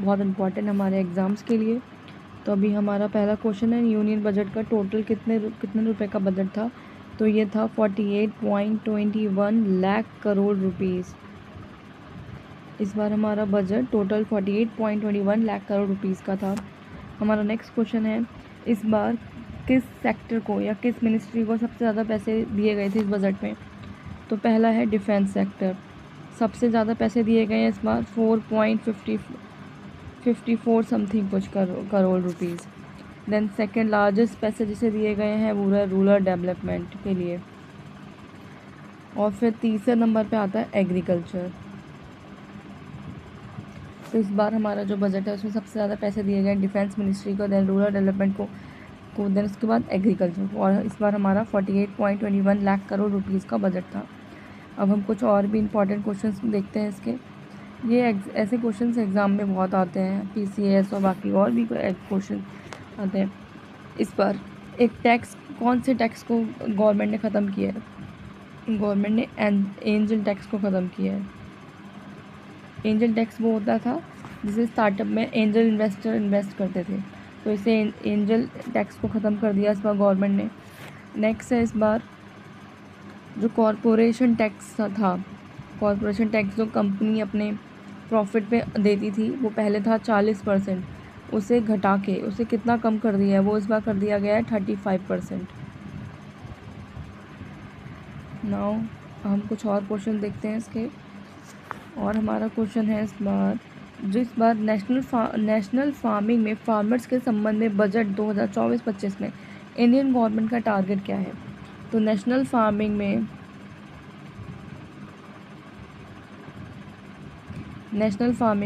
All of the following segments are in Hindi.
बहुत इंपॉर्टेंट हमारे एग्ज़ाम्स के लिए। तो अभी हमारा पहला क्वेश्चन है, यूनियन बजट का टोटल कितने रुपए का बजट था। तो ये था 48.21 लाख करोड़ रुपीज़। इस बार हमारा budget total 48.21 lakh crore rupees का था। हमारा नेक्स्ट क्वेश्चन है, इस बार किस सेक्टर को या किस मिनिस्ट्री को सबसे ज़्यादा पैसे दिए गए थे इस बजट में। तो पहला है डिफेंस सेक्टर, सबसे ज़्यादा पैसे दिए गए हैं इस बार 4.54 समथिंग कुछ crore rupees. Then second largest पैसे जिसे दिए गए हैं वो है रूरल डेवलपमेंट के लिए। और फिर तीसरे नंबर पे आता है एग्रीकल्चर। तो इस बार हमारा जो बजट है उसमें सबसे ज़्यादा पैसे दिए गए डिफेंस मिनिस्ट्री को, देन रूरल डेवलपमेंट को देन उसके बाद एग्रीकल्चर को। और इस बार हमारा 48.21 लाख करोड़ रुपीज़ का बजट था। अब हम कुछ और भी इंपॉर्टेंट क्वेश्चंस देखते हैं इसके। ये ऐसे क्वेश्चंस एग्ज़ाम में बहुत आते हैं, PCS और बाकी और भी क्वेश्चन आते हैं। इस बार एक टैक्स, कौन से टैक्स को गवर्नमेंट ने ख़त्म किया है। गवर्नमेंट ने एंजल टैक्स को ख़त्म किया है। एंजल टैक्स वो होता था जिसे स्टार्टअप में एंजल इन्वेस्टर इन्वेस्ट करते थे, तो इसे एंजल टैक्स को ख़त्म कर दिया इस बार गवर्नमेंट ने। नेक्स्ट है इस बार जो कॉरपोरेशन टैक्स था, कॉरपोरेशन टैक्स जो कंपनी अपने प्रॉफिट पे देती थी वो पहले था 40%, उसे घटा के उसे कितना कम कर दिया है, वो इस बार कर दिया गया है 35%। नाउ हम कुछ और क्वेश्चन देखते हैं इसके। और हमारा क्वेश्चन है इस बार, जो इस बार नेशनल फार्मिंग में फार्मर्स के संबंध में बजट 2024-25 में इंडियन गवर्नमेंट का टारगेट क्या है। तो नेशनल फार्मिंग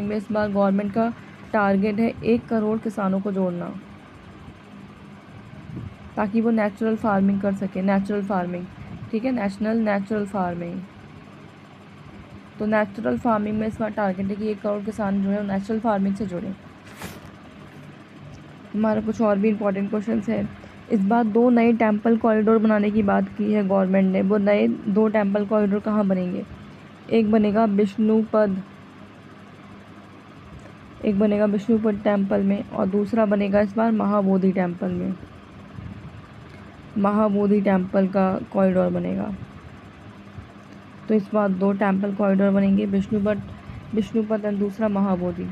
में इस बार गवर्नमेंट का टारगेट है 1 करोड़ किसानों को जोड़ना, ताकि वो नेचुरल फार्मिंग कर सके। नेचुरल फार्मिंग, ठीक है, नेशनल नेचुरल फार्मिंग। तो नेचुरल फार्मिंग में इस बार टारगेट है कि 1 करोड़ किसान जो है नेचुरल फार्मिंग से जुड़े। हमारा कुछ और भी इम्पोर्टेंट क्वेश्चन है। इस बार 2 नए टेम्पल कॉरिडोर बनाने की बात की है गवर्नमेंट ने। वो नए 2 टेम्पल कॉरिडोर कहाँ बनेंगे। एक बनेगा विष्णुपद टेम्पल में, और दूसरा बनेगा इस बार महाबोधि टेम्पल में। महाबोधि टेम्पल का कॉरिडोर बनेगा। तो इस बार 2 टेम्पल कॉरिडोर बनेंगे, विष्णुपद और दूसरा महाबोधि।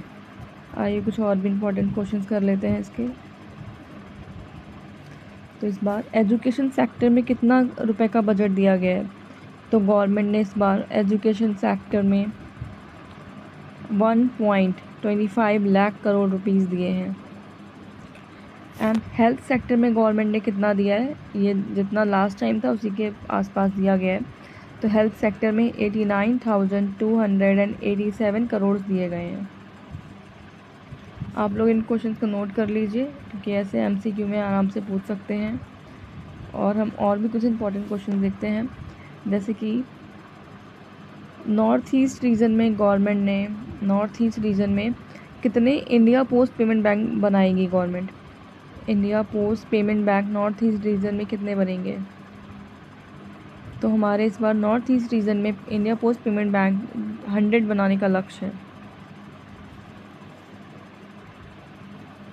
आइए कुछ और भी इम्पोर्टेंट क्वेश्चंस कर लेते हैं इसके। तो इस बार एजुकेशन सेक्टर में कितना रुपए का बजट दिया गया है। तो गवर्नमेंट ने इस बार एजुकेशन सेक्टर में 1.25 लाख करोड़ रुपीज़ दिए हैं। एंड हेल्थ सेक्टर में गवर्नमेंट ने कितना दिया है, ये जितना लास्ट टाइम था उसी के आसपास दिया गया है। तो हेल्थ सेक्टर में 89,287 करोड़ दिए गए हैं। आप लोग इन क्वेश्चंस को नोट कर लीजिए, क्योंकि ऐसे MCQ में आराम से पूछ सकते हैं। और हम और भी कुछ इंपॉर्टेंट क्वेश्चन देखते हैं, जैसे कि नॉर्थ ईस्ट रीजन में गवर्नमेंट ने कितने इंडिया पोस्ट पेमेंट बैंक बनाएगी government. India post payment bank north east region में कितने बनेंगे। तो हमारे इस बार नॉर्थ ईस्ट रीजन में इंडिया पोस्ट पेमेंट बैंक 100 बनाने का लक्ष्य है।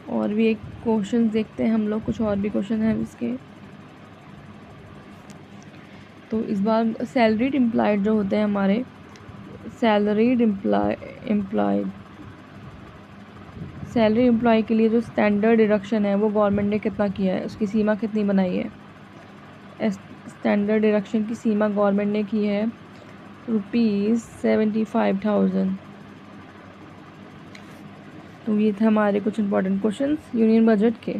और भी एक क्वेश्चन देखते हैं हम लोग, कुछ और भी क्वेश्चन हैं इसके। तो इस बार सैलरीड एम्प्लॉयड जो होते हैं हमारे, सैलरी एम्प्लॉय के लिए जो स्टैंडर्ड डिडक्शन है वो गवर्नमेंट ने कितना किया है, उसकी सीमा कितनी बनाई है। स्टैंडर्ड डिडक्शन की सीमा गवर्नमेंट ने की है ₹75,000। तो ये थे हमारे कुछ इंपॉर्टेंट क्वेश्चंस यूनियन बजट के।